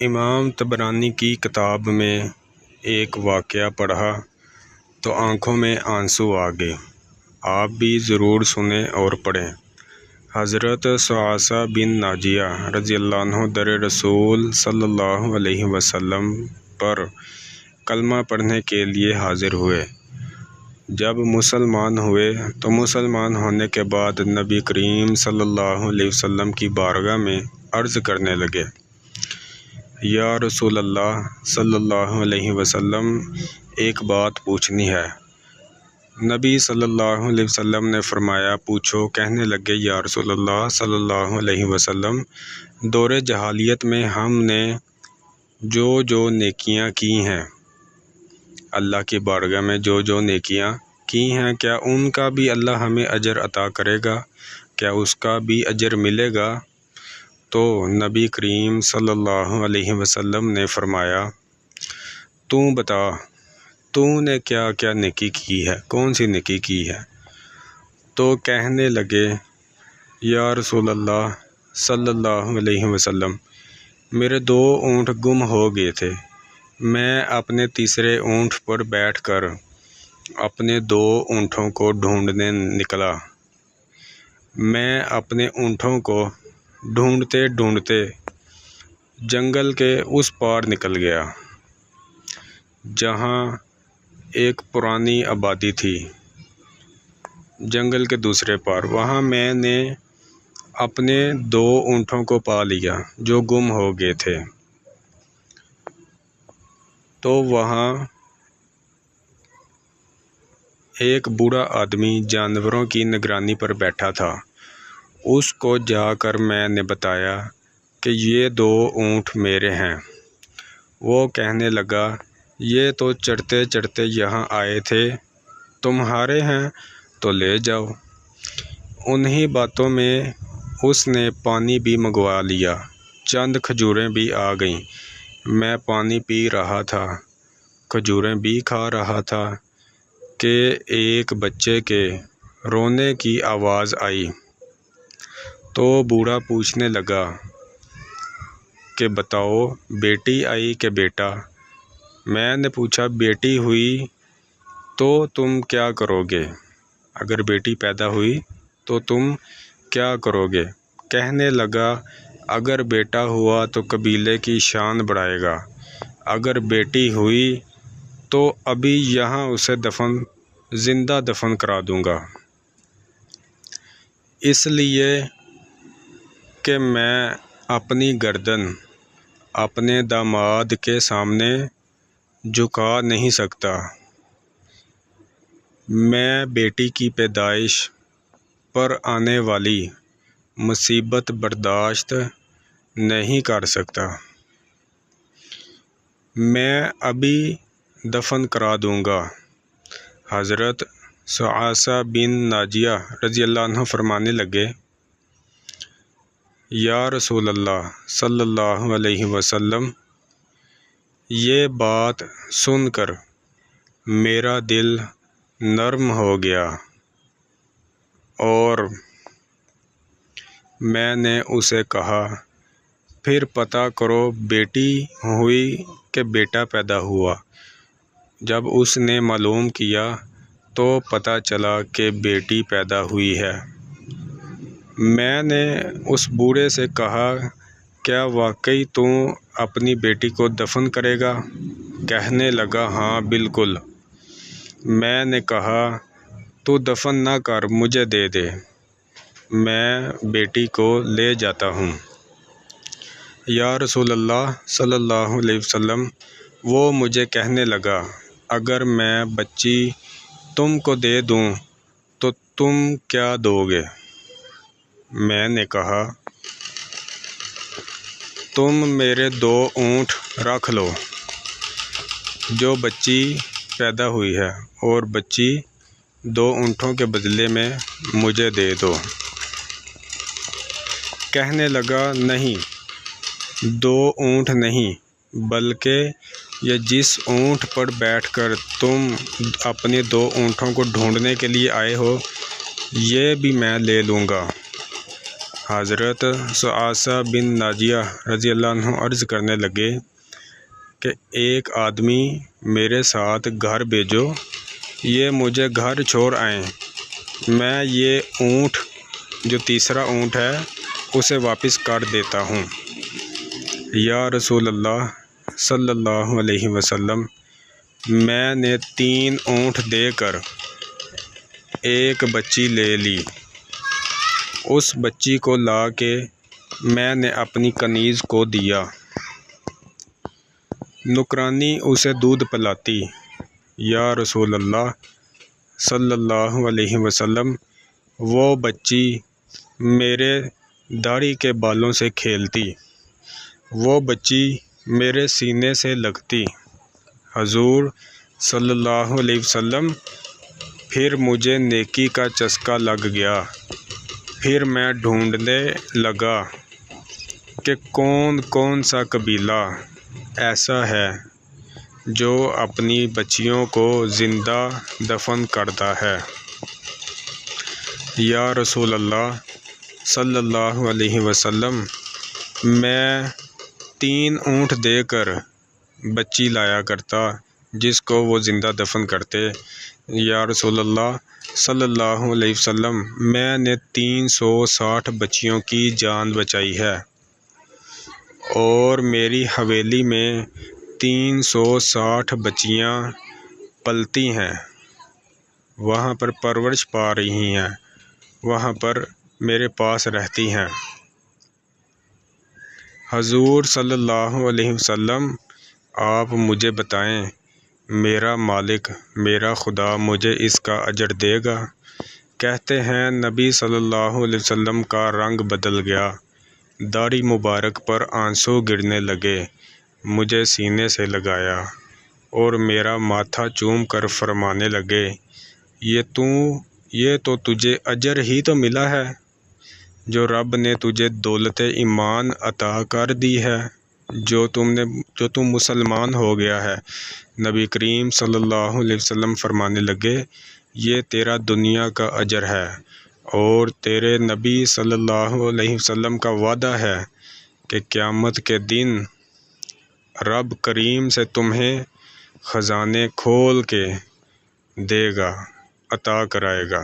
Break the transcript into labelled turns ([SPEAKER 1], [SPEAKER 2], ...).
[SPEAKER 1] امام طبرانی کی کتاب میں ایک واقعہ پڑھا تو آنکھوں میں آنسو آ گئے۔ آپ بھی ضرور سنیں اور پڑھیں۔ حضرت ثعثہ بن ناجیہ رضی اللہ عنہ در رسول صلی اللہ علیہ وسلم پر کلمہ پڑھنے کے لیے حاضر ہوئے۔ جب مسلمان ہوئے تو مسلمان ہونے کے بعد نبی کریم صلی اللہ علیہ وسلم کی بارگاہ میں عرض کرنے لگے، یا رسول اللہ صلی اللہ علیہ وسلم، ایک بات پوچھنی ہے۔ نبی صلی اللہ علیہ وسلم نے فرمایا، پوچھو۔ کہنے لگے، یا رسول اللہ صلی اللہ علیہ وسلم، دور جاہلیت میں ہم نے جو نیکیاں کی ہیں، اللہ کی بارگاہ میں جو نیکیاں کی ہیں، کیا ان کا بھی اللہ ہمیں اجر عطا کرے گا؟ کیا اس کا بھی اجر ملے گا؟ تو نبی کریم صلی اللہ علیہ وسلم نے فرمایا، تو بتا، تو نے کیا کیا نیکی کی ہے، کون سی نیکی کی ہے؟ تو کہنے لگے، یا رسول اللہ صلی اللہ علیہ وسلم، میرے 2 اونٹ گم ہو گئے تھے۔ میں اپنے تیسرے اونٹ پر بیٹھ کر اپنے 2 اونٹوں کو ڈھونڈنے نکلا۔ میں اپنے اونٹوں کو ڈھونڈتے ڈھونڈتے جنگل کے اس پار نکل گیا جہاں ایک پرانی آبادی تھی، جنگل کے دوسرے پار۔ وہاں میں نے اپنے 2 اونٹوں کو پا لیا جو گم ہو گئے تھے۔ تو وہاں ایک بوڑھا آدمی جانوروں کی نگرانی پر بیٹھا تھا۔ اس کو جا کر میں نے بتایا کہ یہ 2 اونٹ میرے ہیں۔ وہ کہنے لگا، یہ تو چڑھتے چڑھتے یہاں آئے تھے، تمہارے ہیں تو لے جاؤ۔ انہی باتوں میں اس نے پانی بھی منگوا لیا، چند کھجوریں بھی آ گئیں۔ میں پانی پی رہا تھا، کھجوریں بھی کھا رہا تھا کہ ایک بچے کے رونے کی آواز آئی۔ تو بوڑھا پوچھنے لگا کہ بتاؤ، بیٹی آئی کہ بیٹا؟ میں نے پوچھا، بیٹی ہوئی تو تم کیا کرو گے؟ اگر بیٹی پیدا ہوئی تو تم کیا کرو گے؟ کہنے لگا، اگر بیٹا ہوا تو قبیلے کی شان بڑھائے گا، اگر بیٹی ہوئی تو ابھی یہاں اسے زندہ دفن کرا دوں گا، اس لیے کہ میں اپنی گردن اپنے داماد کے سامنے جھکا نہیں سکتا۔ میں بیٹی کی پیدائش پر آنے والی مصیبت برداشت نہیں کر سکتا۔ میں ابھی دفن کرا دوں گا۔ حضرت ثعثہ بن ناجیہ رضی اللہ عنہ فرمانے لگے، یا رسول اللہ صلی اللہ علیہ وسلم، یہ بات سن کر میرا دل نرم ہو گیا اور میں نے اسے کہا، پھر پتہ کرو بیٹی ہوئی کہ بیٹا پیدا ہوا۔ جب اس نے معلوم کیا تو پتہ چلا کہ بیٹی پیدا ہوئی ہے۔ میں نے اس بوڑھے سے کہا، کیا واقعی تو اپنی بیٹی کو دفن کرے گا؟ کہنے لگا، ہاں بالکل۔ میں نے کہا، تو دفن نہ کر، مجھے دے دے، میں بیٹی کو لے جاتا ہوں۔ یا رسول اللہ صلی اللہ علیہ وسلم، وہ مجھے کہنے لگا، اگر میں بچی تم کو دے دوں تو تم کیا دو گے؟ میں نے کہا، تم میرے 2 اونٹ رکھ لو جو بچی پیدا ہوئی ہے، اور بچی 2 اونٹوں کے بدلے میں مجھے دے دو۔ کہنے لگا، نہیں، 2 اونٹ نہیں، بلکہ یہ جس اونٹ پر بیٹھ کر تم اپنے 2 اونٹوں کو ڈھونڈنے کے لیے آئے ہو، یہ بھی میں لے لوں گا۔ حضرت سعاسہ بن ناجیہ رضی اللہ عنہ عرض کرنے لگے کہ ایک آدمی میرے ساتھ گھر بھیجو، یہ مجھے گھر چھوڑ آئیں، میں یہ اونٹ جو تیسرا اونٹ ہے اسے واپس کر دیتا ہوں۔ یا رسول اللہ صلی اللہ علیہ وسلم، میں نے 3 اونٹ دے کر ایک بچی لے لی۔ اس بچی کو لا کے میں نے اپنی کنیز کو دیا، نوکرانی اسے دودھ پلاتی۔ یا رسول اللہ صلی اللہ علیہ وسلم، وہ بچی میرے داڑھی کے بالوں سے کھیلتی، وہ بچی میرے سینے سے لگتی۔ حضور صلی اللہ علیہ وسلم، پھر مجھے نیکی کا چسکا لگ گیا۔ پھر میں ڈھونڈنے لگا کہ کون سا قبیلہ ایسا ہے جو اپنی بچیوں کو زندہ دفن کرتا ہے۔ یا رسول اللہ صلی اللہ علیہ وسلم، میں 3 اونٹ دے کر بچی لایا کرتا جس کو وہ زندہ دفن کرتے۔ یا رسول اللہ صلی اللہ علیہ وسلم، میں نے 360 بچیوں کی جان بچائی ہے، اور میری حویلی میں 360 بچیاں پلتی ہیں، وہاں پر پرورش پا رہی ہیں، وہاں پر میرے پاس رہتی ہیں۔ حضور صلی اللہ علیہ وسلم، آپ مجھے بتائیں، میرا مالک میرا خدا مجھے اس کا اجر دے گا؟ کہتے ہیں نبی صلی اللہ علیہ وسلم کا رنگ بدل گیا، داڑھی مبارک پر آنسو گرنے لگے، مجھے سینے سے لگایا اور میرا ماتھا چوم کر فرمانے لگے، یہ تو تجھے اجر ہی تو ملا ہے جو رب نے تجھے دولت ایمان عطا کر دی ہے، جو تم مسلمان ہو گیا ہے۔ نبی کریم صلی اللہ علیہ وسلم فرمانے لگے، یہ تیرا دنیا کا اجر ہے، اور تیرے نبی صلی اللہ علیہ وسلم کا وعدہ ہے کہ قیامت کے دن رب کریم سے تمہیں خزانے کھول کے دے گا، عطا کرائے گا۔